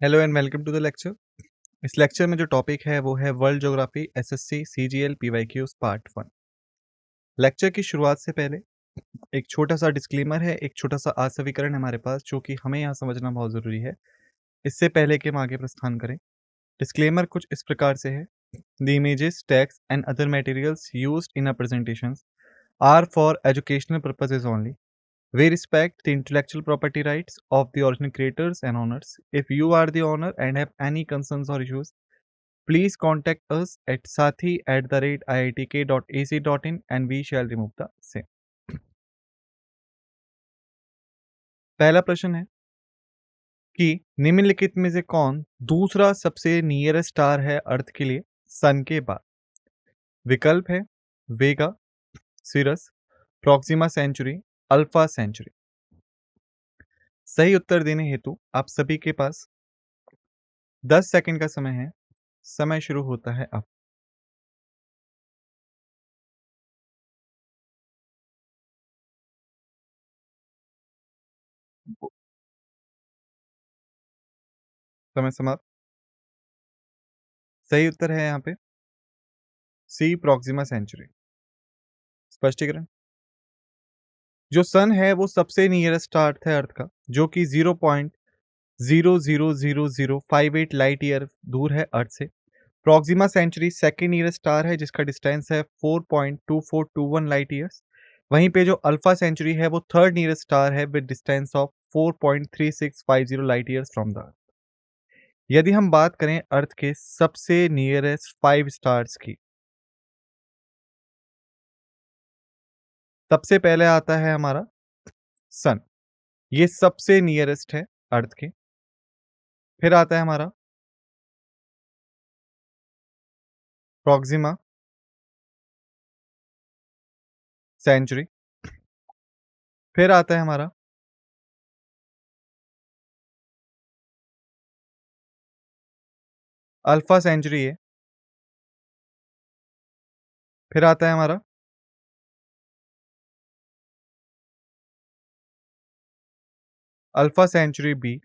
Hello and welcome to the lecture. इस lecture में जो टॉपिक है वो है world geography SSC CGL PYQs part 1। Lecture की शुरुआत से पहले एक छोटा सा डिस्क्लेमर है, एक छोटा सा आसवीकरण है हमारे पास जो कि हमें यहाँ समझना बहुत ज़रूरी है इससे पहले कि हम आगे प्रस्थान करें। डिस्क्लेमर कुछ इस प्रकार से है: the images, text and other materials used in a presentations are for educational purposes only. We respect the intellectual property rights of the original creators and owners. If you are the owner and have any concerns or issues, please contact us at sathi@iitk.ac.in and we shall remove the same. पहला प्रश्न है कि निम्नलिखित में से कौन दूसरा सबसे नियरेस्ट स्टार है अर्थ के लिए सन के बाद? विकल्प है वेगा, सिरस, प्रॉक्सिमा सेंचुरी, अल्फा सेंचुरी। सही उत्तर देने हेतु आप सभी के पास 10 सेकंड का समय है। समय शुरू होता है अब। समय समाप्त। सही उत्तर है यहाँ पे सी, प्रॉक्सिमा सेंचुरी। स्पष्टीकरण: जो सन है वो सबसे नियरेस्ट स्टार है अर्थ का, जो कि 0.000058 लाइट ईयर दूर है अर्थ से। Proxima Centauri second nearest star है जिसका डिस्टेंस है 4.2421 लाइट ईयर्स। वहीं पे जो अल्फा सेंचुरी है वो थर्ड नियरेस्ट स्टार है with distance of 4.3650 light years from the earth. यदि हम बात करें अर्थ के सबसे नियरेस्ट 5 स्टार्स की, सबसे पहले आता है हमारा सन, ये सबसे नियरेस्ट है अर्थ के। फिर आता है हमारा प्रॉक्सिमा सेंचुरी। फिर आता है हमारा अल्फा सेंचुरी है। फिर आता है हमारा अल्फा सेंचुरी बी।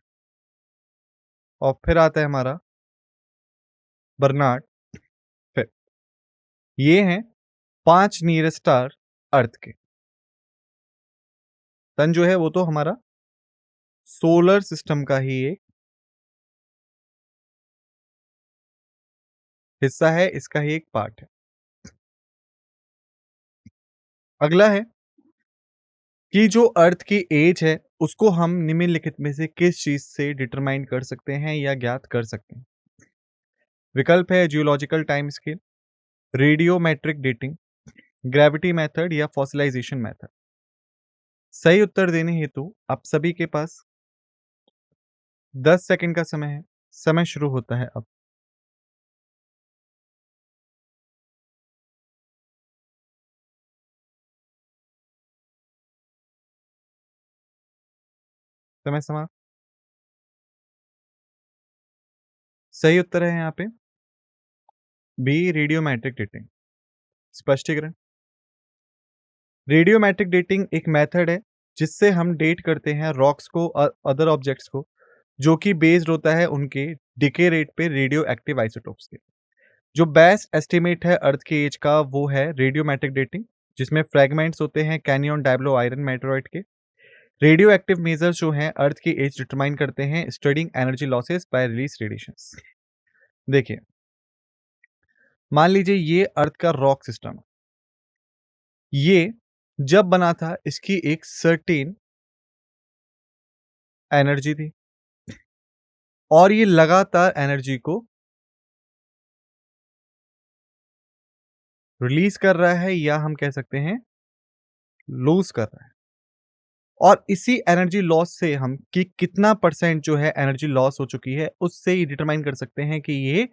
और फिर आता है हमारा बर्नार्ड फिफ्थ। ये हैं 5 नियरेस्ट स्टार अर्थ के। सन जो है वो तो हमारा सोलर सिस्टम का ही एक हिस्सा है, इसका ही एक पार्ट है। अगला है कि जो अर्थ की एज है उसको हम निम्नलिखित में से किस चीज से डिटरमाइन कर सकते हैं या ज्ञात कर सकते हैं? विकल्प है geological time scale, radiometric dating, gravity method या फॉसिलाइजेशन मेथड। सही उत्तर देने हेतु आप सभी के पास 10 सेकंड का समय है। समय शुरू होता है अब। समय समाप्त। सही उत्तर है यहाँ पे बी, रेडियोमेट्रिक डेटिंग। स्पष्टीकरण: रेडियोमेट्रिक डेटिंग एक मेथड है जिससे हम डेट करते हैं रॉक्स को और अदर ऑब्जेक्ट्स को, जो कि बेस्ड होता है उनके डिके रेट पे रेडियो एक्टिव आइसोटोप्स के। जो बेस्ट एस्टिमेट है अर्थ की एज का वो है रेडियोमेट्रिक डेटिंग, जिसमें फ्रेगमेंट्स होते हैं कैनियन डायब्लो आयरन मेटेरॉइड के। रेडियो एक्टिव मेजर्स जो हैं अर्थ की एज डिटरमाइन करते हैं studying energy losses by release radiations. देखिए, मान लीजिए ये अर्थ का रॉक सिस्टम, ये जब बना था इसकी एक सर्टेन एनर्जी थी और ये लगातार एनर्जी को रिलीज कर रहा है या हम कह सकते हैं लूज कर रहा है। और इसी एनर्जी लॉस से हम कि कितना परसेंट जो है एनर्जी लॉस हो चुकी है उससे ही डिटरमाइन कर सकते हैं कि ये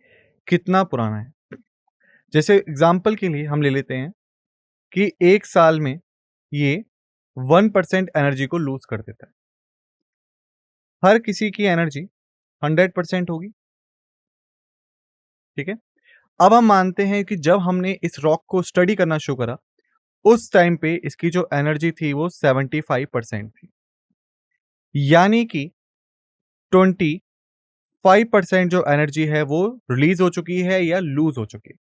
कितना पुराना है। जैसे एग्जाम्पल के लिए हम ले लेते हैं कि एक साल में ये 1% एनर्जी को लूज कर देता है। हर किसी की एनर्जी 100% होगी, ठीक है। अब हम मानते हैं कि जब हमने इस रॉक को स्टडी करना शुरू करा उस टाइम पे इसकी जो एनर्जी थी वो 75% थी, यानी कि 5% जो एनर्जी है वो रिलीज हो चुकी है या लूज हो चुकी है।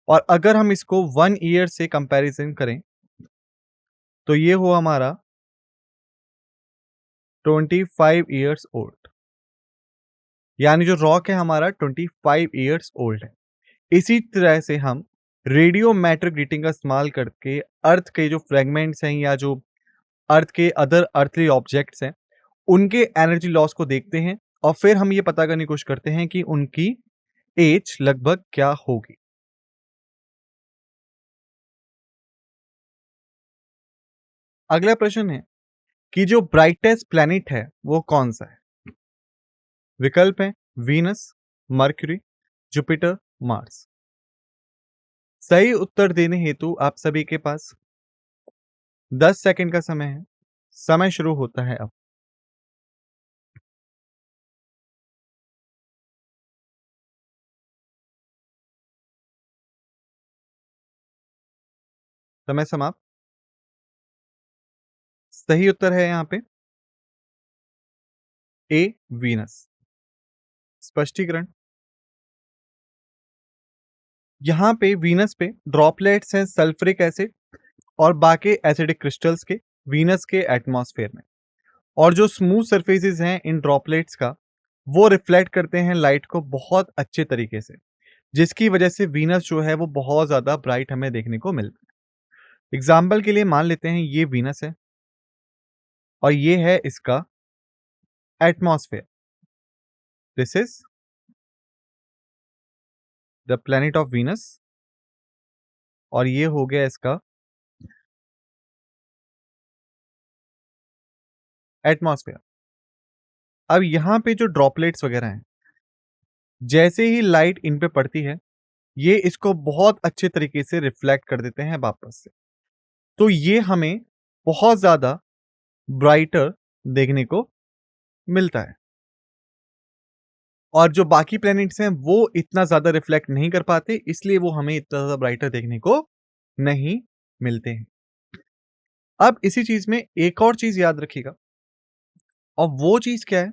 और अगर हम इसको 1 ईयर से कंपैरिजन करें तो ये हुआ हमारा 25 ईयर्स ओल्ड, यानी जो रॉक है हमारा 25 ईयर्स ओल्ड है। इसी तरह से हम रेडियोमेट्रिक डेटिंग का इस्तेमाल करके अर्थ के जो फ्रेगमेंट्स हैं या जो अर्थ के अदर अर्थली ऑब्जेक्ट्स हैं, उनके एनर्जी लॉस को देखते हैं और फिर हम ये पता करने की कोशिश करते हैं कि उनकी एज लगभग क्या होगी। अगला प्रश्न है कि जो ब्राइटेस्ट प्लैनेट है वो कौन सा है? विकल्प है वीनस, मर्क्यूरी, जुपिटर, मार्स। सही उत्तर देने हेतु आप सभी के पास 10 सेकंड का समय है। समय शुरू होता है अब। समय समाप्त। सही उत्तर है यहाँ पे ए, वीनस। स्पष्टीकरण, यहाँ पे वीनस पे ड्रॉपलेट्स हैं सल्फ्यूरिक एसिड और बाकी एसिडिक क्रिस्टल्स के वीनस के एटमॉस्फेयर में। और जो स्मूथ सरफेसेस हैं इन ड्रॉपलेट्स का, वो रिफ्लेक्ट करते हैं लाइट को बहुत अच्छे तरीके से, जिसकी वजह से वीनस जो है वो बहुत ज़्यादा ब्राइट हमें देखने को मिलता है। एग्जाम्पल के लिए मान लेते हैं ये वीनस है और ये है इसका atmosphere. This is the planet of Venus और ये हो गया इसका एटमॉस्फेयर। अब यहाँ पे जो ड्रॉपलेट्स वगैरह हैं, जैसे ही लाइट इन पे पड़ती है, ये इसको बहुत अच्छे तरीके से रिफ्लेक्ट कर देते हैं वापस से। तो ये हमें बहुत ज़्यादा ब्राइटर देखने को मिलता है। और जो बाकी प्लैनेट्स हैं, वो इतना ज़्यादा रिफ्लेक्ट नहीं कर पाते, इसलिए वो हमें इतना ज़्यादा ब्राइटर देखने को नहीं मिलते हैं। अब इसी चीज़ में एक और चीज़ याद रखिएगा और वो चीज़ क्या है?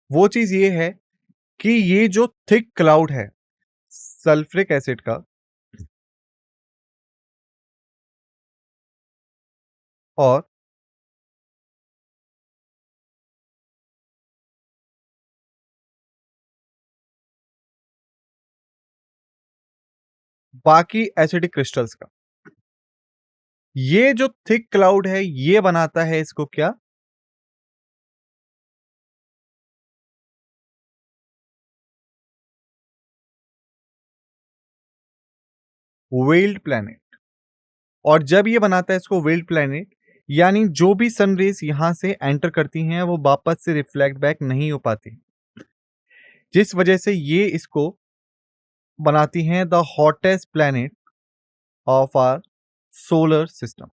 वो चीज़ ये है कि ये जो थिक क्लाउड है सल्फ्यूरिक एसिड का और बाकी एसिडिक क्रिस्टल्स का, ये जो थिक क्लाउड है, ये बनाता है इसको क्या? Weld planet. और जब ये बनाता है इसको वेल्ड प्लैनेट, यानी जो भी सन रेज यहां से एंटर करती हैं वो वापस से रिफ्लेक्ट बैक नहीं हो पाती, जिस वजह से ये इसको बनाती हैं the hottest planet of our solar system.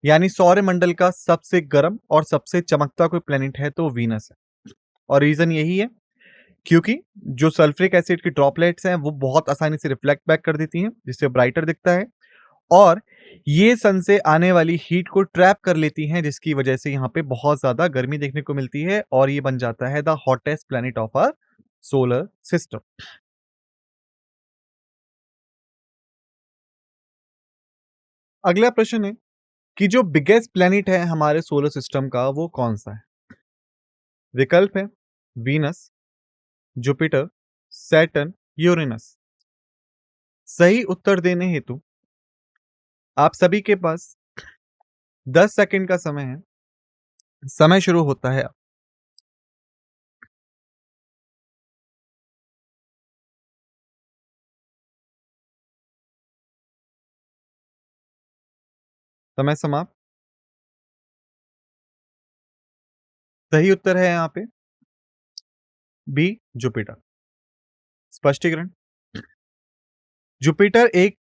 यानी सौरमंडल का सबसे गर्म और सबसे चमकता कोई प्लैनेट है तो वीनस है। और रीजन यही है क्योंकि जो सल्फ्यूरिक एसिड की ड्रॉपलेट्स हैं वो बहुत आसानी से रिफ्लेक्ट बैक कर देती हैं, जिससे ब्राइटर दिखता है। और ये सन से आने वाली हीट को ट्रैप कर लेती हैं, जिसकी वजह से यहाँ पे बहुत ज्यादा गर्मी देखने को मिलती है और ये बन जाता है the hottest planet of our solar system. अगला प्रश्न है कि जो बिगेस्ट प्लैनेट है हमारे सोलर सिस्टम का वो कौन सा है? विकल्प है वीनस, जुपिटर, सैटर्न, यूरेनस। सही उत्तर देने हेतु आप सभी के पास 10 सेकंड का समय है। समय शुरू होता है अब। समय समाप्त। सही उत्तर है यहाँ पे बी, जुपिटर। स्पष्टीकरण, जुपिटर एक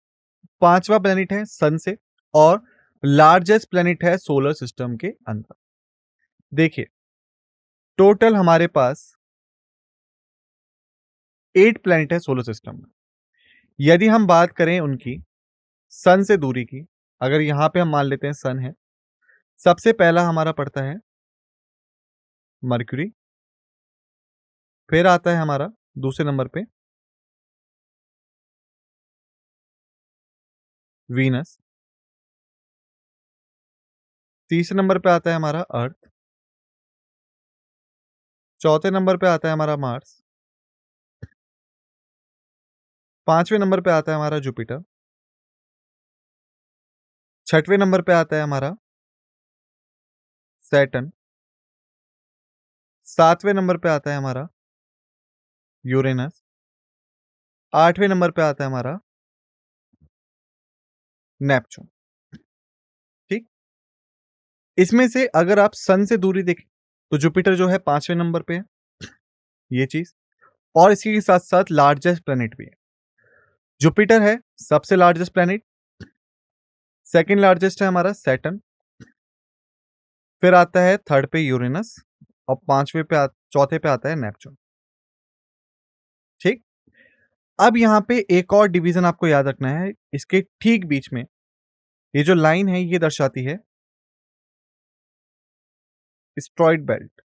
पांचवा प्लेनेट है सन से और लार्जेस्ट प्लेनेट है सोलर सिस्टम के अंदर। देखिए, टोटल हमारे पास 8 प्लेनेट है सोलर सिस्टम में। यदि हम बात करें उनकी सन से दूरी की, अगर यहां पे हम मान लेते हैं सन है, सबसे पहला हमारा पड़ता है मर्क्यूरी, फिर आता है हमारा दूसरे नंबर पे वीनस। तीसरे नंबर पे आता है हमारा अर्थ। चौथे नंबर पे आता है हमारा मार्स। पांचवें नंबर पे आता है हमारा जुपिटर। छठवें नंबर पे आता है हमारा सैटर्न। सातवें नंबर पे आता है हमारा यूरेनस। आठवें नंबर पे आता है हमारा नेपच्यून। ठीक। इसमें से अगर आप सन से दूरी देखें तो जुपिटर जो है पांचवें नंबर पे है, ये चीज। और इसी के साथ साथ लार्जेस्ट प्लेनेट भी है। जुपिटर है सबसे लार्जेस्ट प्लेनेट। सेकंड लार्जेस्ट है हमारा सैटर्न। फिर आता है थर्ड पे यूरेनस। और चौथे पे आता है नेपच्यून। ठीक। अब यहाँ पे एक और डिवीजन आपको याद रखना है। इसके ठीक बीच में ये जो लाइन है ये दर्शाती है एस्ट्रॉइड बेल्ट।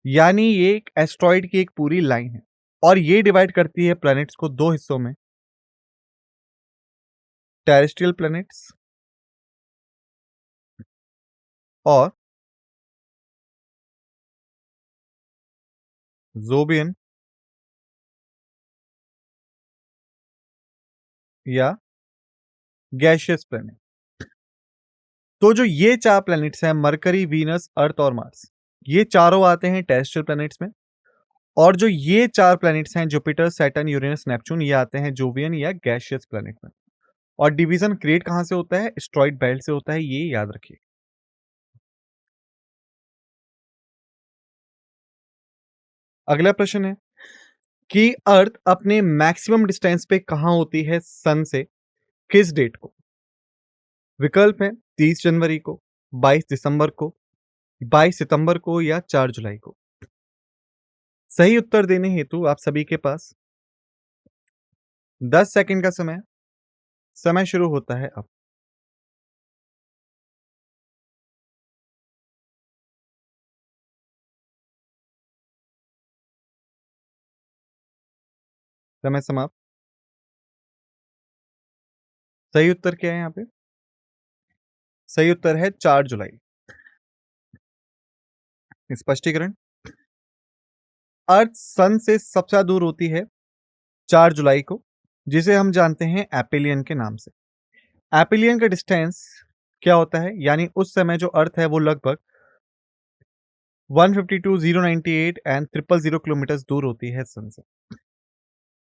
यानी ये एक एस्ट्रॉइड की एक पूरी लाइन है और ये डिवाइड करती है प्लैनेट्स को दो हिस्सों में, टेरेस्ट्रियल प्लैनेट्स और ज़ोबियन या गैसियस प्लैनेट। तो जो ये चार प्लैनेट्स हैं मरकरी, वीनस, अर्थ और मार्स, ये चारों आते हैं टेरेस्ट्रियल प्लैनेट्स में। और जो ये चार प्लैनेट्स हैं जुपिटर, सैटर्न, यूरेनस, नेपच्यून, ये आते हैं जोवियन या गैसियस प्लैनेट में। और डिवीजन क्रिएट कहां से होता है? एस्ट्रॉइड बेल्ट से होता है, ये याद रखिए। अगला प्रश्न है कि अर्थ अपने मैक्सिमम डिस्टेंस पे कहां होती है सन से, किस डेट को? विकल्प है 30 जनवरी को, 22 दिसंबर को, 22 सितंबर को या 4 जुलाई को। सही उत्तर देने हेतु आप सभी के पास 10 सेकंड का समय शुरू होता है अब। समय समाप्त। सही उत्तर क्या है यहाँ पे? सही उत्तर है 4 जुलाई। स्पष्टीकरण, अर्थ सन से सबसे ज्यादा दूर होती है 4 जुलाई को, जिसे हम जानते हैं एपिलियन के नाम से। एपिलियन का डिस्टेंस क्या होता है? यानी उस समय जो अर्थ है वो लगभग 152,098 एंड 000 किलोमीटर दूर होती है सन से।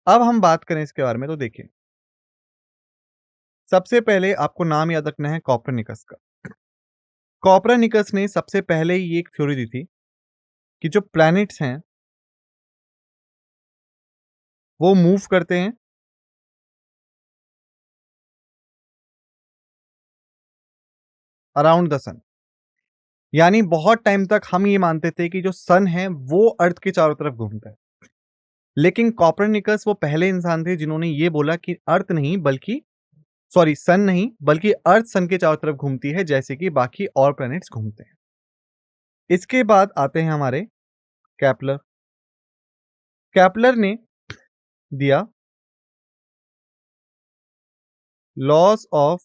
अब हम बात करें इसके बारे में तो देखिए, सबसे पहले आपको नाम याद रखना है कॉपरनिकस का। कॉपरनिकस ने सबसे पहले ये एक थ्योरी दी थी कि जो प्लैनेट्स हैं वो मूव करते हैं अराउंड द सन। यानी बहुत टाइम तक हम ये मानते थे कि जो सन है वो अर्थ के चारों तरफ घूमता है। लेकिन कॉपरनिकस वो पहले इंसान थे जिन्होंने ये बोला कि अर्थ नहीं बल्कि सन नहीं बल्कि अर्थ सन के चारों तरफ घूमती है, जैसे कि बाकी और प्लैनेट्स घूमते हैं। इसके बाद आते हैं हमारे कैपलर। कैपलर ने दिया लॉज ऑफ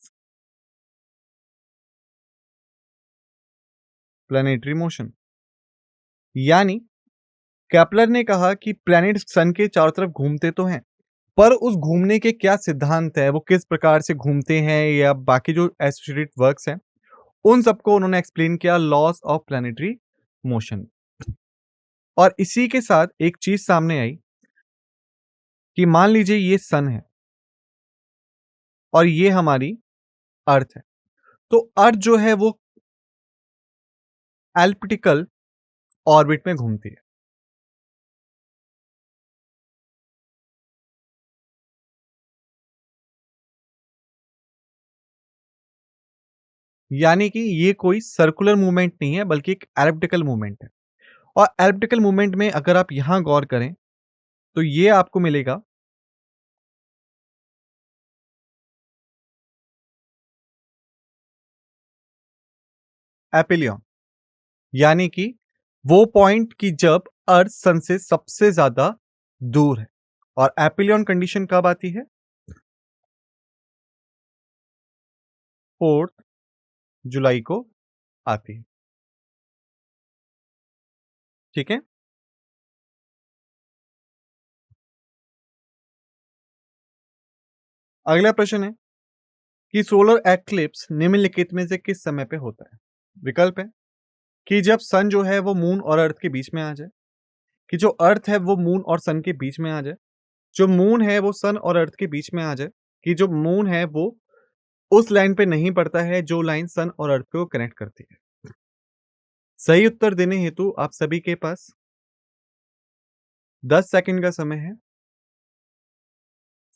प्लैनेटरी मोशन। यानी कैपलर ने कहा कि प्लैनेट सन के चारों तरफ घूमते तो हैं, पर उस घूमने के क्या सिद्धांत है, वो किस प्रकार से घूमते हैं या बाकी जो एसोसिएटेड वर्क्स हैं, उन सबको उन्होंने एक्सप्लेन किया लॉज ऑफ प्लैनेटरी मोशन। और इसी के साथ एक चीज सामने आई कि मान लीजिए ये सन है और ये हमारी अर्थ है, तो अर्थ जो है वो एलिप्टिकल ऑर्बिट में घूमती है। यानी कि ये कोई सर्कुलर मूवमेंट नहीं है बल्कि एक एलिप्टिकल मूवमेंट है। और एलिप्टिकल मूवमेंट में अगर आप यहां गौर करें तो ये आपको मिलेगा एपिलियन। यानी कि वो पॉइंट की जब अर्थ सन से सबसे ज्यादा दूर है। और एपिलियन कंडीशन कब आती है? 4 जुलाई को आती है। ठीक है। अगला प्रश्न है कि सोलर एक्लिप्स निम्नलिखित में से किस समय पे होता है? विकल्प है कि जब सन जो है वो मून और अर्थ के बीच में आ जाए, कि जो अर्थ है वो मून और सन के बीच में आ जाए, जो मून है वो सन और अर्थ के बीच में आ जाए, कि जो मून है वो उस लाइन पे नहीं पड़ता है जो लाइन सन और अर्थ को कनेक्ट करती है। सही उत्तर देने हेतु आप सभी के पास 10 सेकंड का समय है।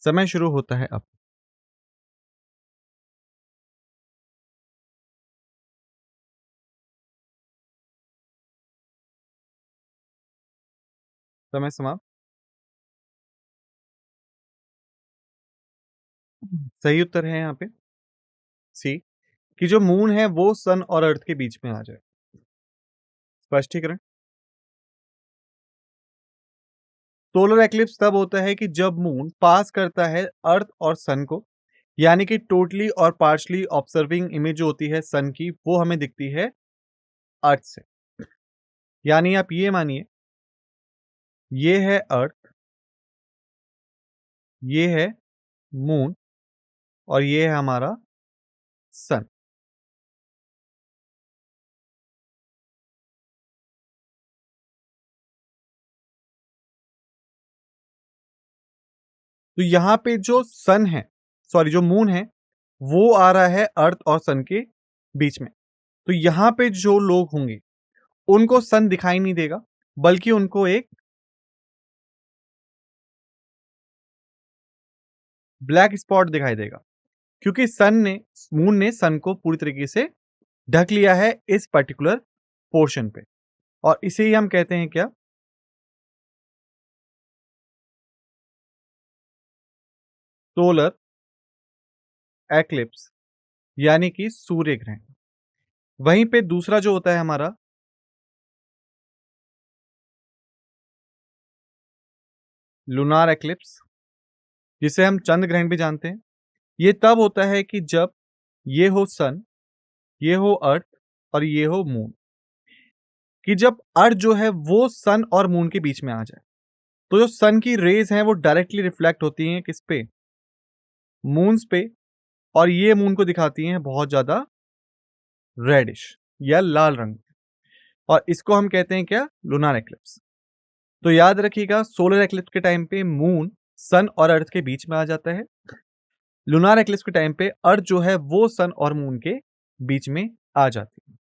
समय शुरू होता है अब। समय समाप्त। सही उत्तर है यहाँ पे सी, कि जो मून है वो सन और अर्थ के बीच में आ जाए। स्पष्टीकरण। सोलर एक्लिप्स तब होता है कि जब मून पास करता है अर्थ और सन को, यानी कि टोटली और पार्शली ऑब्जर्विंग इमेज जो होती है सन की वो हमें दिखती है अर्थ से। यानी आप ये मानिए, ये है अर्थ, ये है मून और ये है हमारा सन। तो यहाँ पे जो सन है, सॉरी जो मून है, वो आ रहा है अर्थ और सन के बीच में। तो यहाँ पे जो लोग होंगे उनको सन दिखाई नहीं देगा, बल्कि उनको एक ब्लैक स्पॉट दिखाई देगा, क्योंकि मून ने सन को पूरी तरीके से ढक लिया है इस पर्टिकुलर पोर्शन पे। और इसे ही हम कहते हैं क्या? सोलर एक्लिप्स, यानी कि सूर्य ग्रहण। वहीं पे दूसरा जो होता है हमारा लूनार एक्लिप्स, जिसे हम चंद्र ग्रहण भी जानते हैं, ये तब होता है कि जब ये हो सन, ये हो अर्थ और ये हो मून, कि जब अर्थ जो है वो सन और मून के बीच में आ जाए, तो जो सन की रेज हैं वो डायरेक्टली रिफ्लेक्ट होती हैं किस पे? मून्स पे। और ये मून को दिखाती हैं बहुत ज्यादा रेडिश या लाल रंग। और इसको हम कहते हैं क्या? Lunar eclipse. तो याद रखिएगा, सोलर एक्लिप्स के टाइम पे मून सन और अर्थ के बीच में आ जाता है। लूनार एक्लिप्स के टाइम पे अर्थ जो है वो सन और मून के बीच में आ जाती है।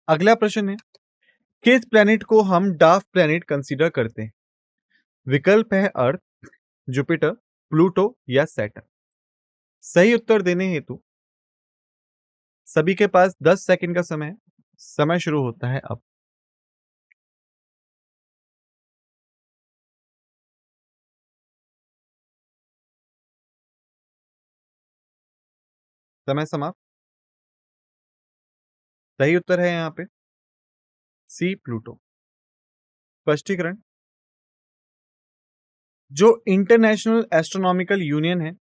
अगला प्रश्न है, किस प्लेनेट को हम डार्क प्लेनेट कंसीडर करते हैं? विकल्प है अर्थ, जुपिटर, प्लूटो या सैटर्न। सही उत्तर देने हेतु सभी के पास 10 सेकंड का समय है। समय शुरू होता है अब। समय समाप्त। सही उत्तर है यहाँ पे सी, प्लूटो। स्पष्टीकरण। जो इंटरनेशनल एस्ट्रोनॉमिकल यूनियन है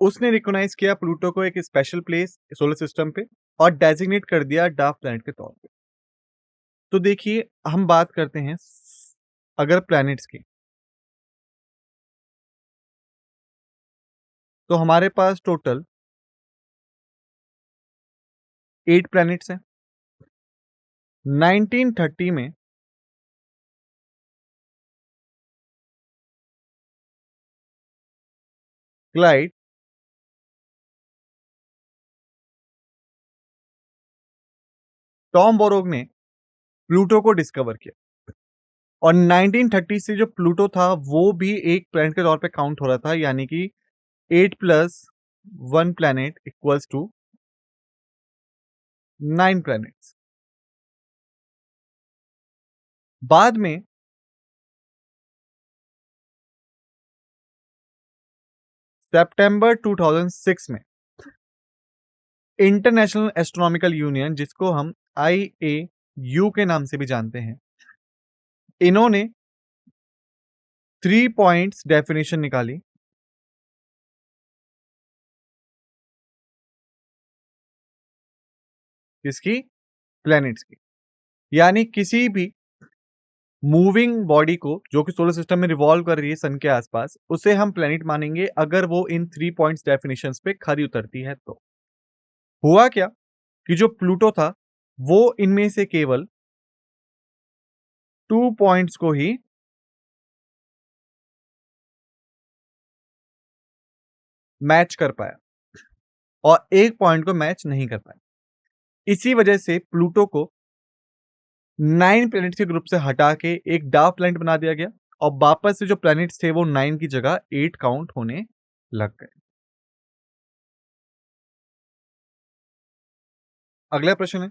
उसने रिकॉग्नाइज किया प्लूटो को एक स्पेशल प्लेस सोलर सिस्टम पे और डेजिग्नेट कर दिया डार्क प्लैनेट के तौर पे। तो देखिए, हम बात करते हैं अगर प्लैनेट्स की, तो हमारे पास टोटल 8 प्लैनेट्स हैं। 1930 में क्लाइड टॉम बोरोग ने प्लूटो को डिस्कवर किया। और 1930 से जो प्लूटो था वो भी एक प्लैनेट के तौर पे काउंट हो रहा था, यानी कि 8 plus 1 planet equals to 9 planets. बाद में सितंबर 2006 में इंटरनेशनल एस्ट्रोनॉमिकल यूनियन, जिसको हम IA यू के नाम से भी जानते हैं, इन्होंने 3 पॉइंट्स डेफिनेशन निकाली। किसकी? प्लैनेट्स की। यानी किसी भी मूविंग बॉडी को जो कि सोलर सिस्टम में रिवॉल्व कर रही है सन के आसपास, उसे हम प्लैनेट मानेंगे अगर वो इन 3 पॉइंट्स डेफिनेशंस पे खरी उतरती है तो। हुआ क्या कि जो प्लूटो था, वो इनमें से केवल 2 पॉइंट्स को ही मैच कर पाया और 1 पॉइंट को मैच नहीं कर पाया। इसी वजह से प्लूटो को 9 प्लैनेट्स के ग्रुप से हटा के एक डार्क प्लैनेट बना दिया गया और वापस से जो प्लैनेट्स थे वो 9 की जगह 8 काउंट होने लग गए। अगला प्रश्न है,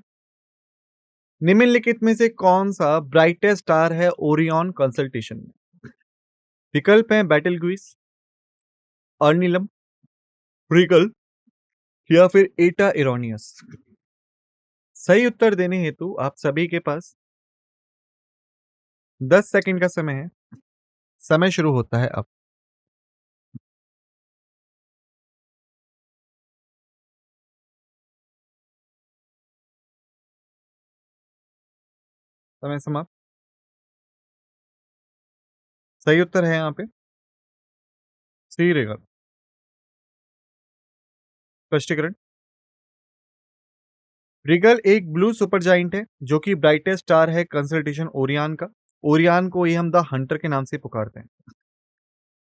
निम्नलिखित में से कौन सा ब्राइटेस्ट स्टार है ओरियन कंसल्टेशन में? विकल्प हैं बेटलगुइस, अर्निलम, रिगल या फिर एटा इरोनियस। सही उत्तर देने हेतु आप सभी के पास 10 सेकंड का समय है। समय शुरू होता है अब। समय समाप्त। सही उत्तर है यहाँ पे सी रिगल। स्पष्टीकरण, रिगल एक ब्लू सुपरजाइंट है जो कि ब्राइटेस्ट स्टार है कंसल्टेशन ओरियन का। ओरियन को ये हम द हंटर के नाम से पुकारते हैं।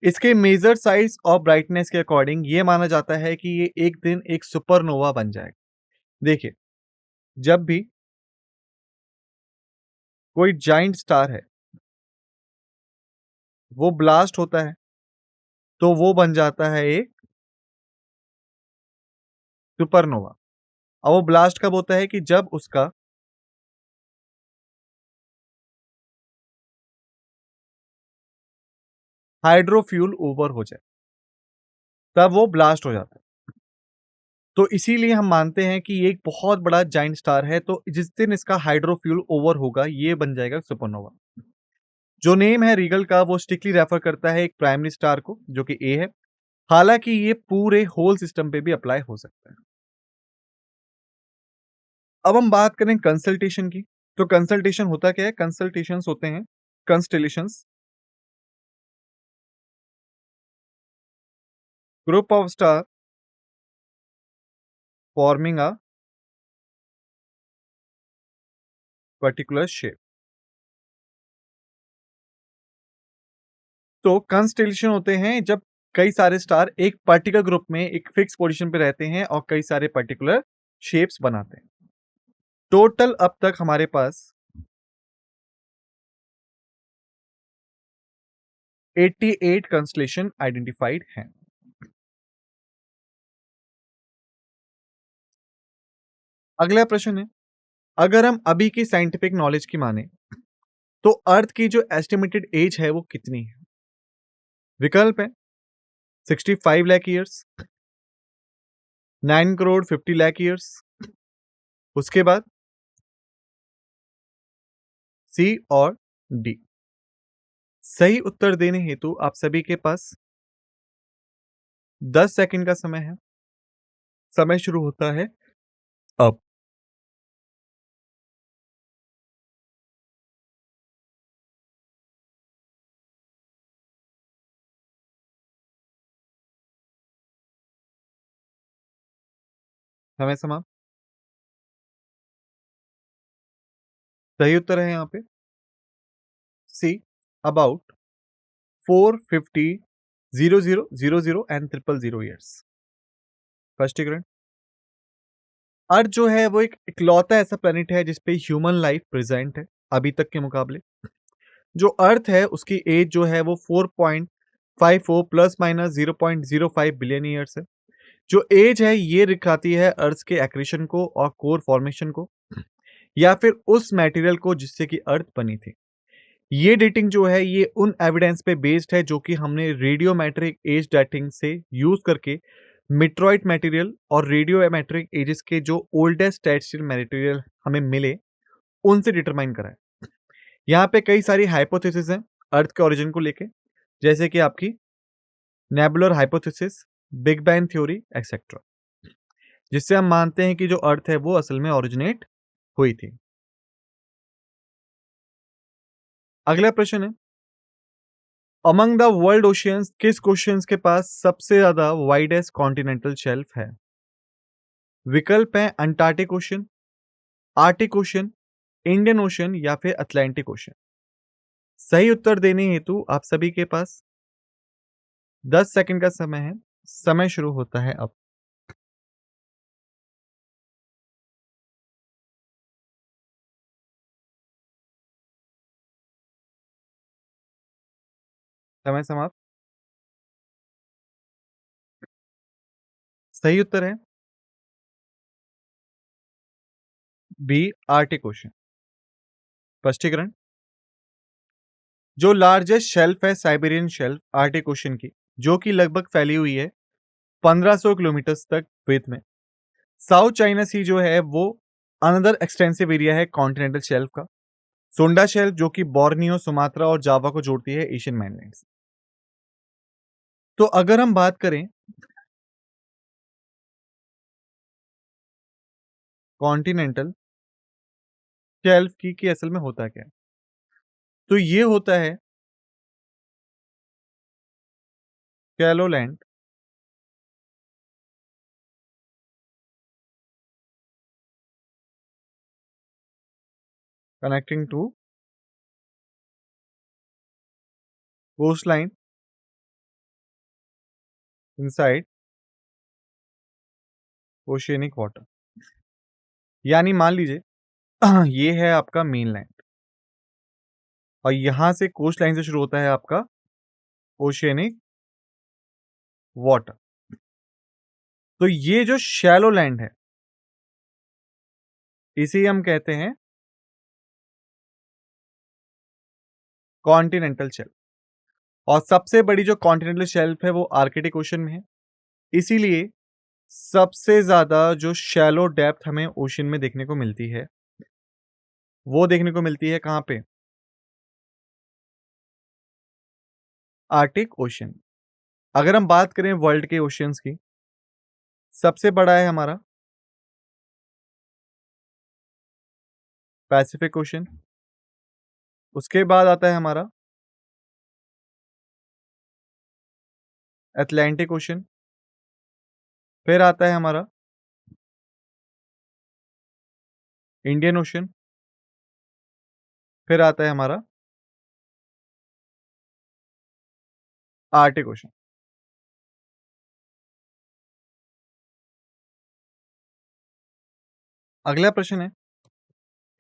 इसके मेजर साइज और ब्राइटनेस के अकॉर्डिंग ये माना जाता है कि ये एक दिन एक सुपरनोवा बन जाएगा। देखिए, जब भी कोई जाइंट स्टार है वो ब्लास्ट होता है तो वो बन जाता है एक सुपरनोवा। और वो ब्लास्ट कब होता है कि जब उसका हाइड्रोफ्यूल ओवर हो जाए, तब वो ब्लास्ट हो जाता है। तो इसीलिए हम मानते हैं कि ये एक बहुत बड़ा जाइंट स्टार है, तो जिस दिन इसका हाइड्रोफ्यूल ओवर होगा ये बन जाएगा सुपरनोवा। जो नेम है रीगल का वो स्ट्रिक्टली रेफर करता है एक प्राइमरी स्टार को जो कि ए है। हालांकि ये पूरे होल सिस्टम पे भी अप्लाई हो सकता है। अब हम बात करें कंसल्टेशन की। तो कंसल्टेशन होता क्या है? कंसल्टेशंस होते हैं constellations, group of star forming a particular shape. तो कंस्टेलेशन होते हैं जब कई सारे स्टार एक पर्टिकुलर ग्रुप में एक फिक्स पोजीशन पे रहते हैं और कई सारे पर्टिकुलर शेप्स बनाते हैं। टोटल अब तक हमारे पास 88 कंस्टेलेशन आइडेंटिफाइड हैं। अगला प्रश्न है, अगर हम अभी की साइंटिफिक नॉलेज की माने तो अर्थ की जो एस्टिमेटेड एज है वो कितनी है? विकल्प है 65 लाख ईयर्स, 9 करोड़ 50 लाख ईयर्स, उसके बाद सी और डी। सही उत्तर देने हेतु आप सभी के पास 10 सेकंड का समय है। समय शुरू होता है अब। समय समाप्त। सही उत्तर है यहाँ पे सी, अबाउट 450 0000 एंड 000 ईयर्स। स्पष्टीकरण, अर्थ जो है वो एक इकलौता ऐसा प्लेनेट है जिसपे ह्यूमन लाइफ प्रेजेंट है अभी तक के मुकाबले। जो अर्थ है उसकी एज जो है वो 4.54 प्लस माइनस 0.05 बिलियन ईयर्स है। जो एज है ये दिखाती है अर्थ के एक्रेशन को और कोर फॉर्मेशन को या फिर उस मटेरियल को जिससे कि अर्थ बनी थी। ये डेटिंग जो है ये उन एविडेंस पे बेस्ड है जो कि हमने रेडियोमेट्रिक एज डेटिंग से यूज करके मिट्रॉइड मटेरियल और रेडियोमेट्रिक एजेस के जो ओल्डेस्ट टेरेस्ट्रियल मटेरियल हमें मिले उनसे डिटरमाइन करा है। यहाँ पे कई सारी हाइपोथेसिस हैं अर्थ के ओरिजिन को लेके, जैसे कि आपकी nebular hypothesis, big bang theory etcetera, जिससे हम मानते हैं कि जो अर्थ है वो असल में ओरिजिनेट हुई थी। अगला प्रश्न है, अमंग द वर्ल्ड ओशियंस किस ओशियंस के पास सबसे ज्यादा वाइडेस्ट कॉन्टिनेंटल शेल्फ है? विकल्प है Antarctic ocean, Arctic ocean, Indian ocean या फिर अटलांटिक ओशन। सही उत्तर देने हेतु आप सभी के पास 10 सेकंड का समय है। समय शुरू होता है अब। समय समाप्त। सही उत्तर है बी, आर्टिक ओशन। स्पष्टीकरण, जो लार्जेस्ट शेल्फ है साइबेरियन शेल्फ आर्टिक ओशन की, जो कि लगभग फैली हुई है 1500 किलोमीटर तक विथ में। साउथ चाइना सी जो है वो अनदर एक्सटेंसिव एरिया है कॉन्टिनेंटल शेल्फ का। सोंडा शेल्फ जो कि बोर्नियो, सुमात्रा और जावा को जोड़ती है एशियन mainland से। तो अगर हम बात करें कॉन्टिनेंटल शेल्फ की कि असल में होता क्या है, तो ये होता है shallow land connecting to coast line inside oceanic water. यानी मान लीजिए ये है आपका मेन लैंड और यहां से कोस्ट लाइन से शुरू होता है आपका ओशियनिक वाटर। तो ये जो शैलो लैंड है इसे हम कहते हैं कॉन्टिनेंटल शेल्फ। और सबसे बड़ी जो कॉन्टिनेंटल शेल्फ है वो आर्कटिक ओशन में है। इसीलिए सबसे ज्यादा जो शैलो डेप्थ हमें ओशन में देखने को मिलती है वो देखने को मिलती है कहां पे? Arctic ocean. अगर हम बात करें वर्ल्ड के ओशियंस की, सबसे बड़ा है हमारा पैसिफिक ओशन, उसके बाद आता है हमारा अटलांटिक ओशन, फिर आता है हमारा इंडियन ओशन, फिर आता है हमारा आर्टिक ओशन। अगला प्रश्न है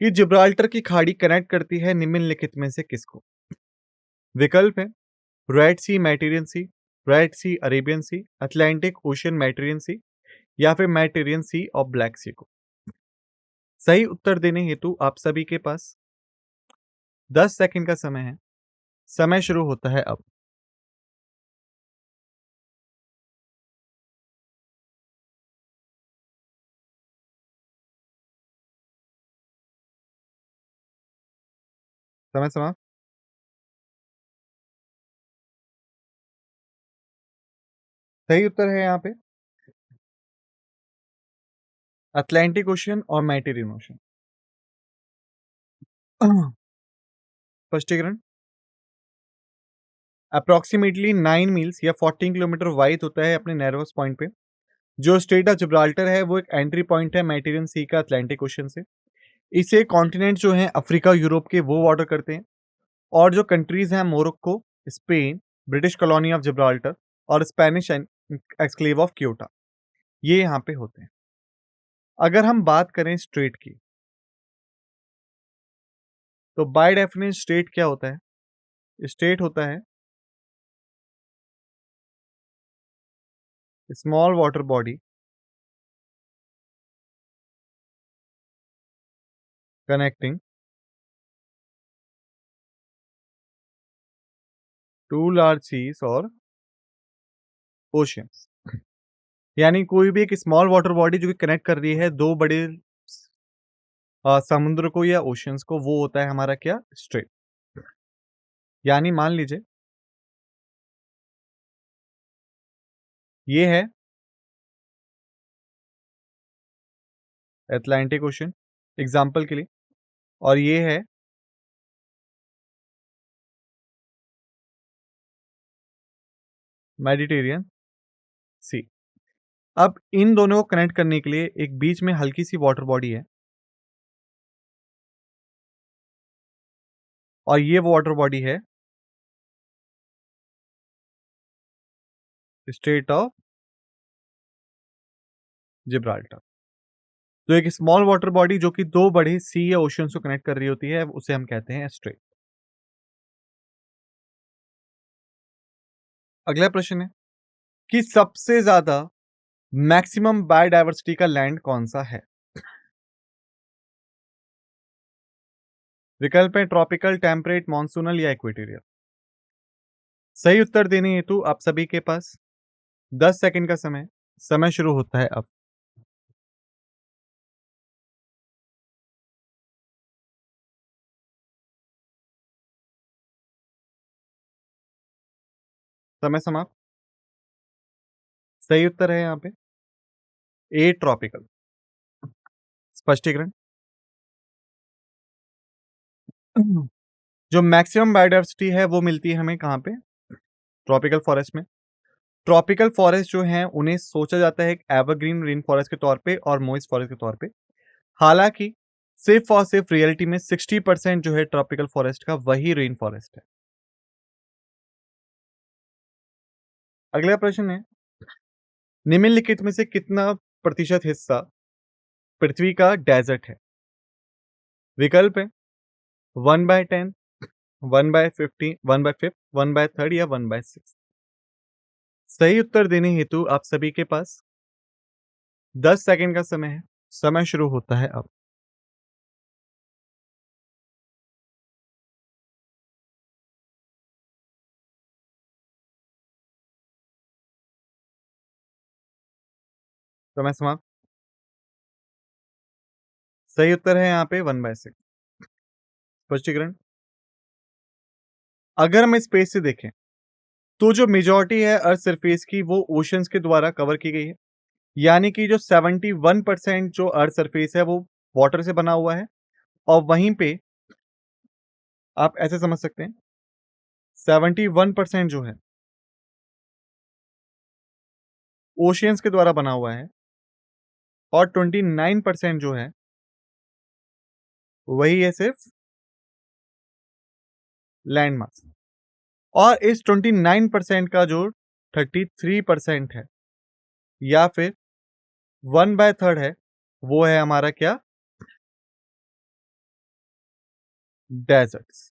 कि जिब्राल्टर की खाड़ी कनेक्ट करती है निम्नलिखित में से किसको? विकल्प है रेड सी मेडिटेरियन सी, रेड सी अरेबियन सी, अटलांटिक ओशन मेडिटेरियन सी या फिर मेडिटेरियन सी और ब्लैक सी को। सही उत्तर देने हेतु आप सभी के पास 10 सेकंड का समय है। समय शुरू होता है अब। समय समाप्त। सही उत्तर है यहाँ पे अटलांटिक ओशन और मेडिटेरियन ओशन। स्पष्टीकरण, अप्रोक्सीमेटली 9 मील्स या 14 किलोमीटर वाइड होता है अपने नैरोस पॉइंट पे। जो स्टेट ऑफ जिब्राल्टर है वो एक एंट्री पॉइंट है मेडिटेरियन सी का अटलांटिक ओशन से। इसे कॉन्टिनेंट जो है अफ्रीका, यूरोप के वो वाटर करते हैं। और जो कंट्रीज हैं Morocco, Spain, British colony of Gibraltar और स्पेनिश एक्सक्लेव ऑफ क्योटा, ये यहाँ पे होते हैं। अगर हम बात करें स्ट्रेट की, तो बाय डेफिनेशन स्टेट क्या होता है? स्टेट होता है small water body connecting to large seas और ओशियंस। यानी कोई भी एक स्मॉल वाटर बॉडी जो कि कनेक्ट कर रही है दो बड़े समुद्र को या ओशियंस को, वो होता है हमारा क्या? स्ट्रेट। यानी मान लीजिए ये है अटलांटिक ओशन एग्जाम्पल के लिए, और ये है मेडिटेरियन सी। अब इन दोनों को कनेक्ट करने के लिए एक बीच में हल्की सी वाटर बॉडी है, और ये वो वाटर बॉडी है स्ट्रेट ऑफ जिब्राल्टर। तो एक स्मॉल वाटर बॉडी जो कि दो बड़े सी या ओशियंस को कनेक्ट कर रही होती है, उसे हम कहते हैं स्ट्रेट। अगला प्रश्न है कि सबसे ज्यादा मैक्सिमम बायोडायवर्सिटी का लैंड कौन सा है? विकल्प है ट्रॉपिकल, टेम्परेट, मॉनसूनल या इक्वेटोरियल। सही उत्तर देने हेतु आप सभी के पास 10 सेकंड का समय शुरू होता है अब। समय समाप्त। सही उत्तर है यहाँ पे ए ट्रॉपिकल। स्पष्टीकरण, जो मैक्सिमम बायोडायवर्सिटी है वो मिलती है हमें कहाँ पे? ट्रॉपिकल फॉरेस्ट में। ट्रॉपिकल फॉरेस्ट जो हैं उन्हें सोचा जाता है एक एवरग्रीन रेन फॉरेस्ट के तौर पे और मॉइस्ट फॉरेस्ट के तौर पे। हालांकि सिर्फ और सिर्फ रियलिटी में 60% जो है ट्रॉपिकल फॉरेस्ट का वही रेन फॉरेस्ट है। अगला प्रश्न है निम्नलिखित में से कितना प्रतिशत हिस्सा पृथ्वी का डेजर्ट है? विकल्प है 1/10, 1/50, 1/5, 1/3 या 1/6। सही उत्तर देने हेतु आप सभी के पास 10 सेकंड का समय है। समय शुरू होता है अब। समय समाप्त। सही उत्तर है यहाँ पे 1/6। स्पष्टीकरण, अगर हम स्पेस से देखें तो जो मेजॉरिटी है अर्थ सरफेस की वो ओशंस के द्वारा कवर की गई है। यानी कि जो 71% जो अर्थ सरफेस है वो वाटर से बना हुआ है, और वहीं पे आप ऐसे समझ सकते हैं 71% जो है ओशियंस के द्वारा बना हुआ है, और 29% जो है वही है सिर्फ लैंड मास। और इस 29% का जो 33% है या फिर 1/3 है, वो है हमारा क्या? डेजर्ट्स।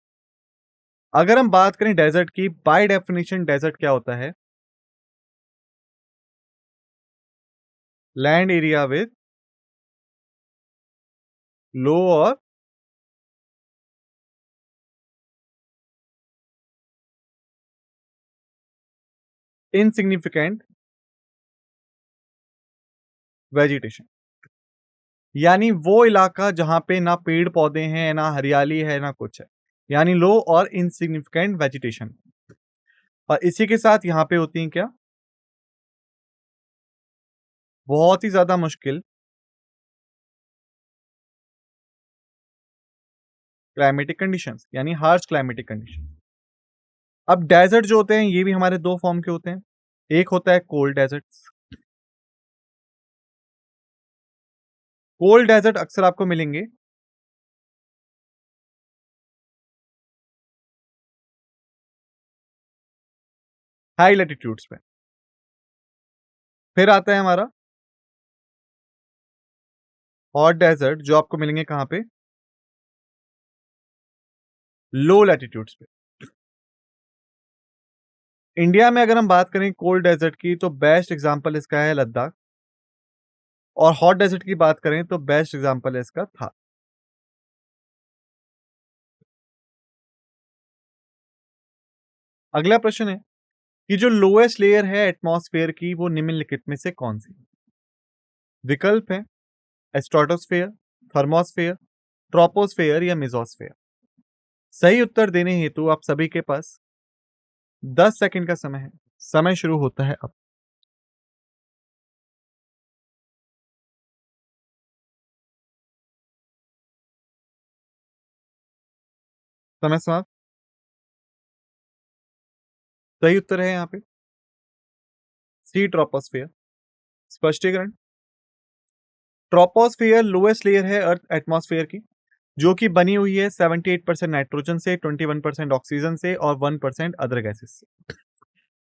अगर हम बात करें डेजर्ट की, बाय डेफिनेशन डेजर्ट क्या होता है? लैंड एरिया विद लो और इनसिग्निफिकेंट वेजिटेशन। यानी वो इलाका जहां पे ना पेड़ पौधे हैं, ना हरियाली है, ना कुछ है। यानी लो और इनसिग्निफिकेंट वेजिटेशन। और इसी के साथ यहाँ पे होती हैं क्या? बहुत ही ज्यादा मुश्किल क्लाइमेटिक कंडीशंस, यानी हार्श क्लाइमेटिक कंडीशन। अब डेजर्ट जो होते हैं ये भी हमारे दो फॉर्म के होते हैं। एक होता है कोल्ड डेजर्ट। कोल्ड डेजर्ट अक्सर आपको मिलेंगे हाई लैटिट्यूड्स पे। फिर आता है हमारा हॉट डेजर्ट जो आपको मिलेंगे कहां पे? लो लैटिट्यूड्स पे। इंडिया में अगर हम बात करें कोल्ड डेजर्ट की तो बेस्ट एग्जांपल इसका है लद्दाख, और हॉट डेजर्ट की बात करें तो बेस्ट एग्जांपल है इसका था। अगला प्रश्न है कि जो लोएस्ट लेयर है एटमॉस्फेयर की वो निम्नलिखित में से कौन सी? विकल्प है स्ट्रेटोस्फेयर, थर्मोस्फेयर, ट्रोपोस्फेयर या मेसोस्फेयर? सही उत्तर देने हेतु आप सभी के पास 10 सेकंड का समय है। समय शुरू होता है अब। समय समाप्त। सही उत्तर है यहाँ पे सी, ट्रोपोस्फेयर। स्पष्टीकरण: ट्रोपोस्फेयर लोएस्ट लेयर है अर्थ एटमॉस्फेयर की, जो कि बनी हुई है 78% नाइट्रोजन से, 21% ऑक्सीजन से और 1% अदर गैसेस से।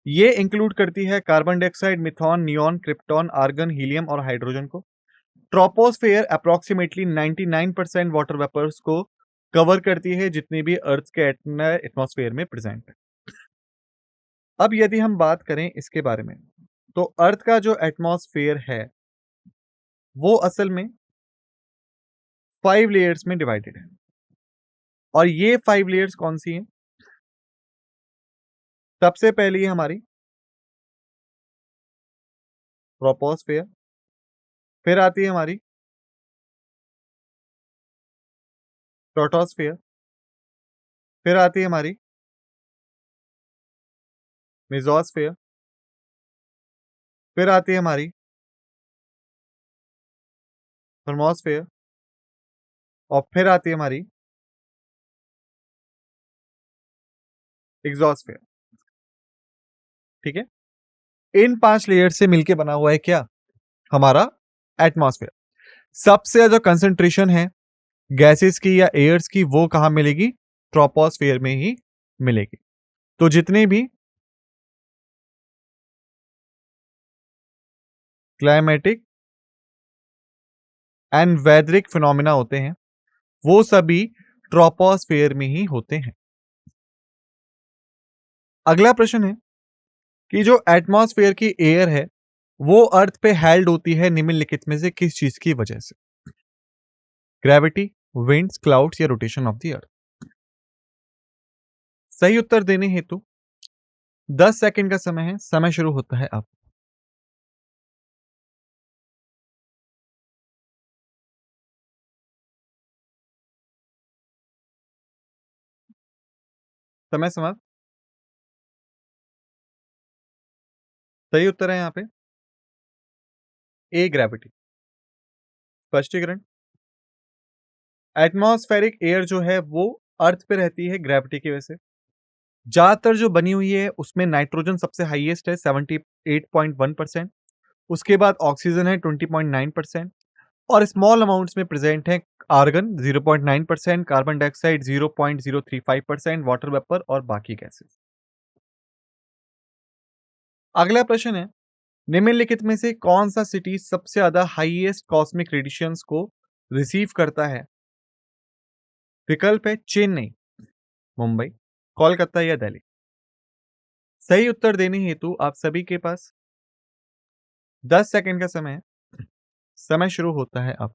ये इंक्लूड करती है carbon dioxide, methane, neon, krypton, argon, helium और हाइड्रोजन को। ट्रोपोस्फेयर अप्रोक्सीमेटली 99% वाटर वेपर्स को कवर करती है, जितनी भी अर्थ के एटमॉस्फेयर में प्रेजेंट है। अब यदि हम बात करें इसके बारे में, तो अर्थ का जो एटमॉस्फेयर है वो असल में 5 लेयर्स में डिवाइडेड है। और ये 5 लेयर्स कौन सी हैं? सबसे पहली है हमारी ट्रोपोस्फेयर, फिर आती है हमारी स्ट्रेटोस्फेयर, फिर आती है हमारी मेसोस्फेयर, फिर आती है हमारी थर्मोस्फेयर और फिर आती है हमारी एग्जोस्फेयर। ठीक है, इन 5 लेयर से मिलके बना हुआ है क्या? हमारा एटमॉस्फेयर। सबसे ज्यादा कंसंट्रेशन है गैसेस की या एयर्स की, वो कहां मिलेगी? ट्रोपोस्फेयर में ही मिलेगी। तो जितने भी क्लाइमेटिक एंड वेदरिक फिनोमिना होते हैं वो सभी ट्रोपोस्फेयर में ही होते हैं। अगला प्रश्न है कि जो एटमॉस्फेयर की एयर है वो अर्थ पे हेल्ड होती है निम्नलिखित में से किस चीज की वजह से? ग्रेविटी, विंड्स, क्लाउड्स या रोटेशन ऑफ द अर्थ? सही उत्तर देने हेतु 10 सेकंड का समय है। समय शुरू होता है अब। समय समाप्त। सही उत्तर है यहाँ पे ए, ग्रेविटी। स्पष्टीकरण: एटमॉस्फेरिक एयर जो है वो अर्थ पे रहती है ग्रेविटी की वजह से। ज्यादातर जो बनी हुई है उसमें नाइट्रोजन सबसे हाईएस्ट है 78.1%। उसके बाद ऑक्सीजन है 20.9% और स्मॉल अमाउंट्स में प्रेजेंट है argon 0.9%, carbon dioxide 0.035%, water vapour और बाकी गैसेस। अगला प्रश्न है निम्नलिखित में से कौन सा सिटी सबसे ज्यादा हाईएस्ट कॉस्मिक रेडिएशंस को रिसीव करता है? विकल्प है चेन्नई, मुंबई, कोलकाता या दिल्ली। सही उत्तर देने हेतु आप सभी के पास 10 सेकंड का समय है। समय शुरू होता है अब।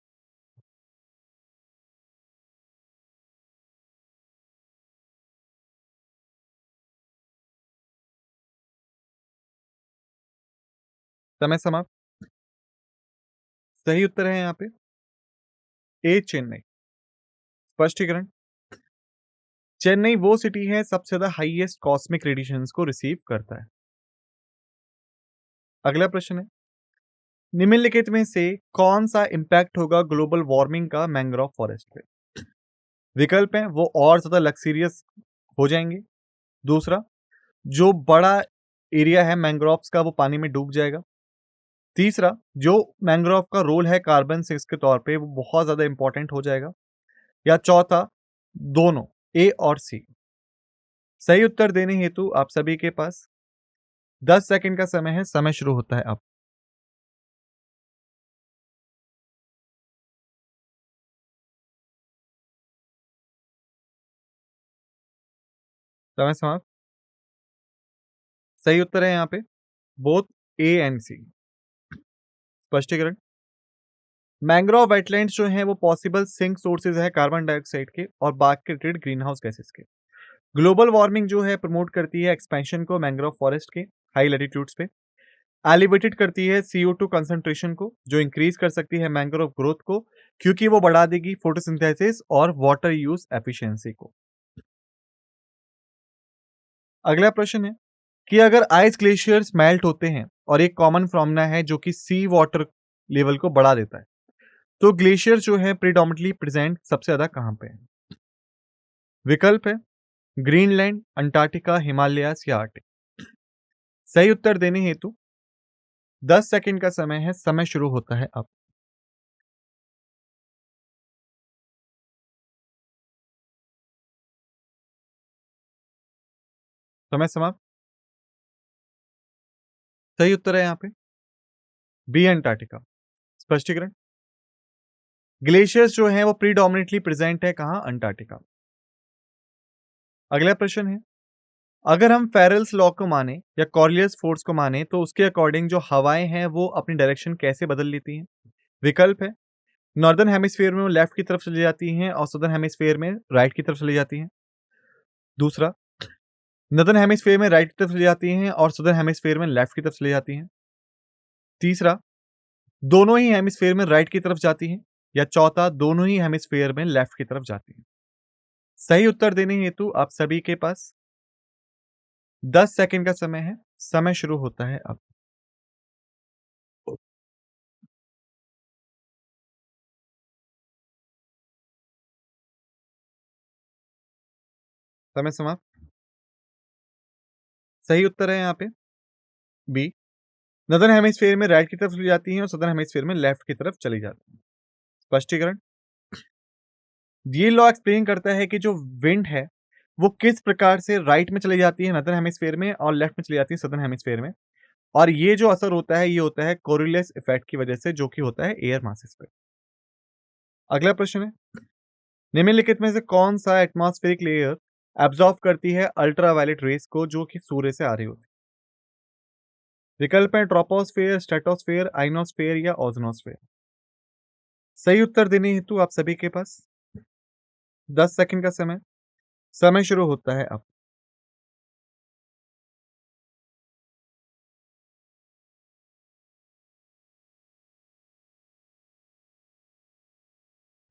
समय समाप्त। सही उत्तर है यहाँ पे ए, चेन्नई। स्पष्टीकरण: चेन्नई वो सिटी है सबसे ज्यादा हाईएस्ट कॉस्मिक रेडिएशंस को रिसीव करता है। अगला प्रश्न है निम्नलिखित में से कौन सा इंपैक्ट होगा ग्लोबल वार्मिंग का मैंग्रोव फॉरेस्ट पे? विकल्प है वो और ज्यादा लग्जरियस हो जाएंगे। दूसरा, जो बड़ा एरिया है मैंग्रोव्स का वो पानी में डूब जाएगा। तीसरा, जो मैंग्रोव का रोल है कार्बन सिक्स के तौर पे वो बहुत ज्यादा इंपॉर्टेंट हो जाएगा। या चौथा, दोनों, ए और सी। सही उत्तर देने हेतु आप सभी के पास 10 सेकंड का समय है। समय शुरू होता है अब। समय समाप्त। सही उत्तर है यहाँ पे बोथ ए एंड सी। स्पष्टीकरण: मैंग्रोव वेटलैंड्स जो हैं वो पॉसिबल सिंक सोर्सेज है कार्बन डाइऑक्साइड के और बाकी ग्रीन हाउस गैसेस के। ग्लोबल वार्मिंग जो है प्रमोट करती है एक्सपेंशन को मैंग्रोव फॉरेस्ट के हाई लैटिट्यूड्स पे। एलिवेटेड करती है CO2 कंसंट्रेशन को, जो इंक्रीज कर सकती है मैंग्रोव ग्रोथ को, क्योंकि वो बढ़ा देगी फोटोसिंथेसिस और वाटर यूज एफिशिएंसी को। अगला प्रश्न है कि अगर आइस ग्लेशियर्स मेल्ट होते हैं और एक कॉमन फिनोमेना है जो कि सी वाटर लेवल को बढ़ा देता है, तो ग्लेशियर जो है प्रीडोमिनेटली प्रेजेंट सबसे ज्यादा कहां पे है? विकल्प है ग्रीनलैंड, अंटार्कटिका, हिमालयास या आर्टिक। सही उत्तर देने हेतु 10 सेकंड का समय है। समय शुरू होता है अब। समय समाप्त। सही उत्तर है यहाँ पे बी, अंटार्कटिका। स्पष्टीकरण, ग्लेशियर्स जो है वो प्रीडोमिनेटली प्रेजेंट है कहाँ? अंटार्कटिका। अगला प्रश्न है, अगर हम फेरेल्स लॉ को माने या कॉरियलिस फोर्स को माने तो उसके अकॉर्डिंग जो हवाएं हैं वो अपनी डायरेक्शन कैसे बदल लेती हैं? विकल्प है नॉर्दर्न हेमिस्फीयर में वो लेफ्ट की तरफ चली जाती हैं और सदर्न हेमिस्फीयर में राइट की तरफ चली जाती हैं। दूसरा, नॉर्दर्न हेमिस्फीयर में राइट की तरफ चली जाती हैं और सदर्न हेमिस्फीयर में लेफ्ट की तरफ चली जाती हैं। तीसरा, दोनों ही हेमिस्फीयर में राइट की तरफ जाती हैं। या चौथा, दोनों ही हेमिस्फीयर में लेफ्ट की तरफ जाती हैं। सही उत्तर देने हेतु आप सभी के पास 10 सेकंड का समय है। समय शुरू होता है अब। समय समाप्त। सही उत्तर है यहाँ पे बी, नॉर्दर्न हेमिस्फीयर में राइट की तरफ चली जाती हैं और सदर्न हेमिस्फीयर में लेफ्ट की तरफ चली जाती हैं। स्पष्टीकरण, ये लॉ एक्सप्लेन करता है कि जो विंड है वो किस प्रकार से राइट में चली जाती है नॉर्दर्न हेमिस्फीयर में और लेफ्ट में चली जाती है सदर्न हेमिस्फीयर में। और ये जो असर होता है ये होता है कोरिलेस इफेक्ट की वजह से, जो कि होता है एयर मासेस पे। अगला प्रश्न है, निम्नलिखित में से कौन सा एटमॉस्फेरिक लेयर एब्जॉर्ब करती है अल्ट्रावायलेट रेस को जो कि सूर्य से आ रही होती है? विकल्प है ट्रोपोस्फेयर, स्ट्रेटोस्फेयर, आइनोस्फेयर या ओजोनोस्फेयर। सही उत्तर देने हेतु आप सभी के पास 10 सेकंड का समय। समय शुरू होता है अब।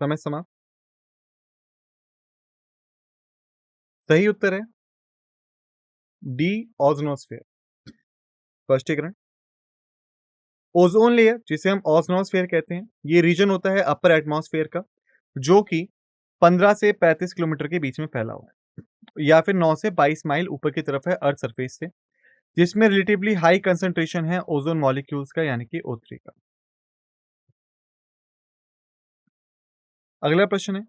समय समाप्त। सही उत्तर है डी, ओजोनोस्फेयर। स्पष्टीकरण, ओजोन लेयर जिसे हम ओजोनोस्फेयर कहते हैं, ये रीजन होता है अपर एटमॉस्फेयर का, जो कि 15 से 35 किलोमीटर के बीच में फैला हुआ है या फिर 9 से 22 माइल ऊपर की तरफ है अर्थ सरफेस से, जिसमें रिलेटिवली हाई कंसंट्रेशन है ओजोन मॉलिक्यूल्स का, यानी कि O3 का। अगला प्रश्न है,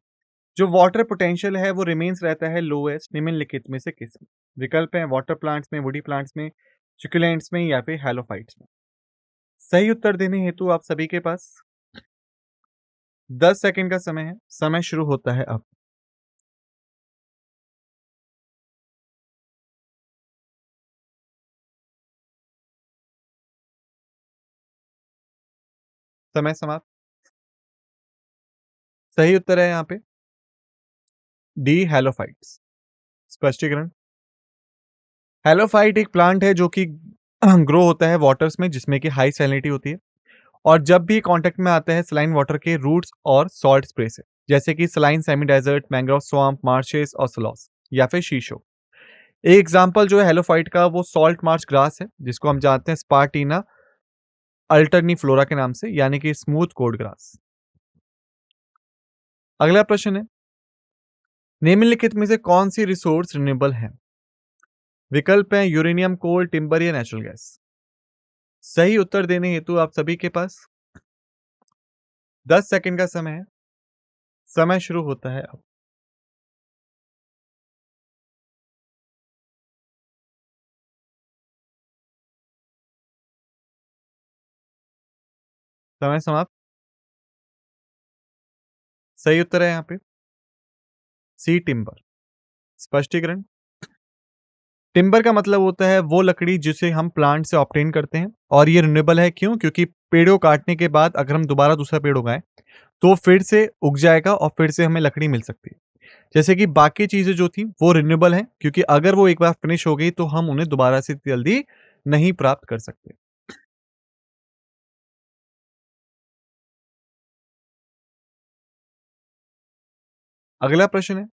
जो वाटर पोटेंशियल है वो रिमेन्स रहता है लोएस्ट निम्नलिखित में से किस में? विकल्प है वाटर प्लांट्स में, वुडी प्लांट्स में, सुकुलेंट्स में या फिर हैलोफाइट्स में। सही उत्तर देने हेतु आप सभी के पास 10 सेकंड का समय है। समय शुरू होता है अब। समय समाप्त। सही उत्तर है यहाँ पे डी, हैलोफाइट्स। स्पष्टीकरण, हैलोफाइट एक प्लांट है जो कि ग्रो होता है वाटर्स में, जिसमें कि हाई सैलिनिटी होती है और जब भी कांटेक्ट में आता है सलाइन वाटर के रूट्स और सॉल्ट स्प्रे से, जैसे कि saline semi desert, mangrove swamp, marshes और सलॉस या फिर शीशो। एक एग्जांपल जो है हेलोफाइट का वो सॉल्ट मार्श ग्रास है, जिसको हम जानते हैं स्पार्टीना अल्टरनीफ्लोरा के नाम से, यानी कि स्मूथ कोड ग्रास। अगला प्रश्न है, निम्नलिखित में से कौन सी रिसोर्स रिन्यूएबल है? विकल्प है यूरेनियम, कोल, टिम्बर या नेचुरल गैस। सही उत्तर देने हेतु आप सभी के पास 10 सेकंड का समय है। समय शुरू होता है अब। समय समाप्त। सही उत्तर है यहाँ पे सी, टिम्बर। स्पष्टीकरण, टिम्बर का मतलब होता है वो लकड़ी जिसे हम प्लांट से ऑब्टेन करते हैं और ये रिन्यूएबल है। क्यों? क्योंकि पेड़ों काटने के बाद अगर हम दोबारा दूसरा पेड़ उगाएं तो फिर से उग जाएगा और फिर से हमें लकड़ी मिल सकती है। जैसे कि बाकी चीजें जो थी वो रिन्यूएबल हैं, क्योंकि अगर वो एक बार फिनिश हो गई तो हम उन्हें दोबारा से जल्दी नहीं प्राप्त कर सकते। अगला प्रश्न है,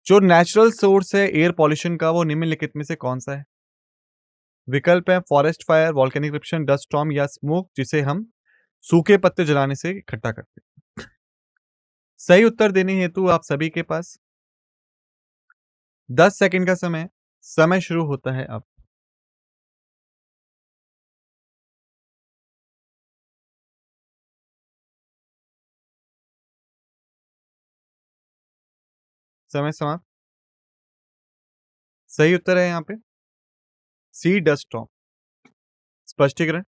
जो नेचुरल सोर्स है एयर पॉल्यूशन का वो निम्नलिखित में से कौन सा है? विकल्प है forest fire, volcanic eruption, dust storm या स्मोक जिसे हम सूखे पत्ते जलाने से इकट्ठा करते हैं। सही उत्तर देने हेतु आप सभी के पास 10 सेकंड का समय है। समय शुरू होता है अब। समय समाप्त। सही उत्तर है यहाँ पे सी, डस्ट स्टॉर्म। स्पष्टीकरण,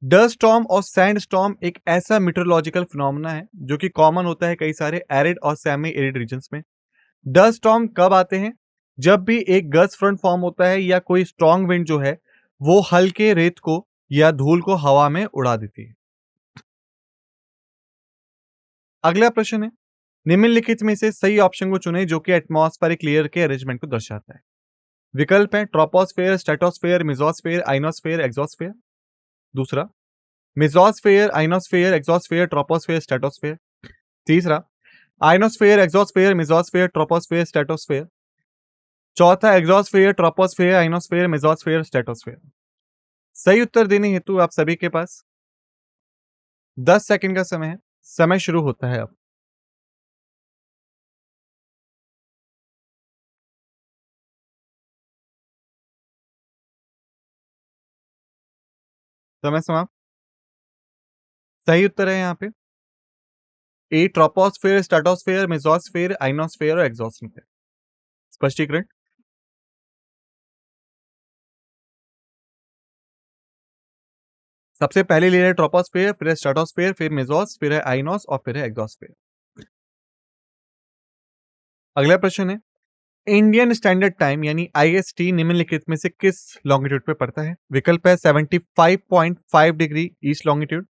डस्ट स्टॉर्म और सैंड स्टॉर्म एक ऐसा मीटरोलॉजिकल फिनोमेना है जो कि कॉमन होता है कई सारे एरिड और सेमी एरिड रीजन्स में। डस्ट स्टॉर्म कब आते हैं? जब भी एक गस्ट फ्रंट फॉर्म होता है या कोई स्ट्रॉन्ग विंड जो है वो हल्के रेत को या धूल को हवा में उड़ा देती है। अगला प्रश्न है, निम्नलिखित में से सही ऑप्शन को चुनें जो कि एटमॉस्फेरिक लेयर के अरेंजमेंट को दर्शाता है। विकल्प है troposphere, stratosphere, mesosphere, ionosphere, exosphere. दूसरा, mesosphere, ionosphere, exosphere, troposphere, stratosphere. तीसरा, ionosphere, exosphere, mesosphere, troposphere, stratosphere. चौथा, exosphere, troposphere, ionosphere, mesosphere, stratosphere. सही उत्तर देने हेतु आप सभी के पास 10 सेकंड का समय है। समय शुरू होता है अब। समय समाप्त। सही उत्तर है यहाँ पे ए, ट्रोपोस्फेयर, स्ट्रेटोस्फेयर, मेसोस्फेयर, आइनोस्फेयर और एक्सोस्फेयर। स्पष्टीकरण, सबसे पहली लेयर है ट्रोपोस्फेयर, फिर है स्ट्रेटोस्फेयर, फिर मेसोस, फिर है आइनोस और फिर है एक्सोस्फेयर। अगला प्रश्न है, इंडियन स्टैंडर्ड टाइम यानी आईएसटी निम्नलिखित में से किस लॉन्गिट्यूड पे पड़ता है? विकल्प है 75.5 degree east longitude,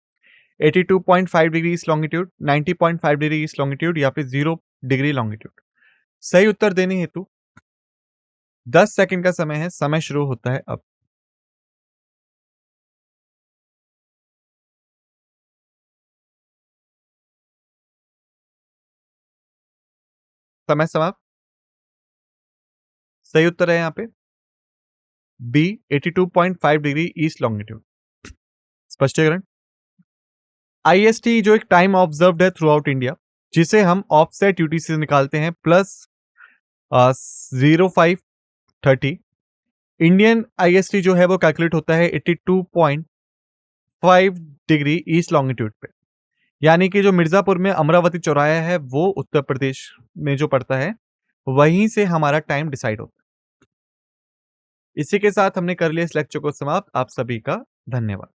82.5 degree east longitude, 90.5 degree east longitude या फिर 0 डिग्री लॉन्गिट्यूड। सही उत्तर देने हेतु 10 सेकंड का समय है। समय शुरू होता है अब। समय समाप्त। सही उत्तर है यहाँ पे बी, 82.5 डिग्री ईस्ट लॉन्गिट्यूड। स्पष्टीकरण, आईएसटी जो एक टाइम ऑब्जर्व्ड है थ्रू आउट इंडिया जिसे हम ऑफसेट यूटीसी से निकालते हैं प्लस 0530। इंडियन आईएसटी जो है वो कैलकुलेट होता है 82.5 डिग्री ईस्ट लॉन्गिट्यूड पे, यानी कि जो मिर्जापुर में अमरावती चौराया है वो उत्तर प्रदेश में जो पड़ता है वहीं से हमारा टाइम डिसाइड होता है। इसी के साथ हमने कर लिया इस लेक्चर को समाप्त। आप सभी का धन्यवाद।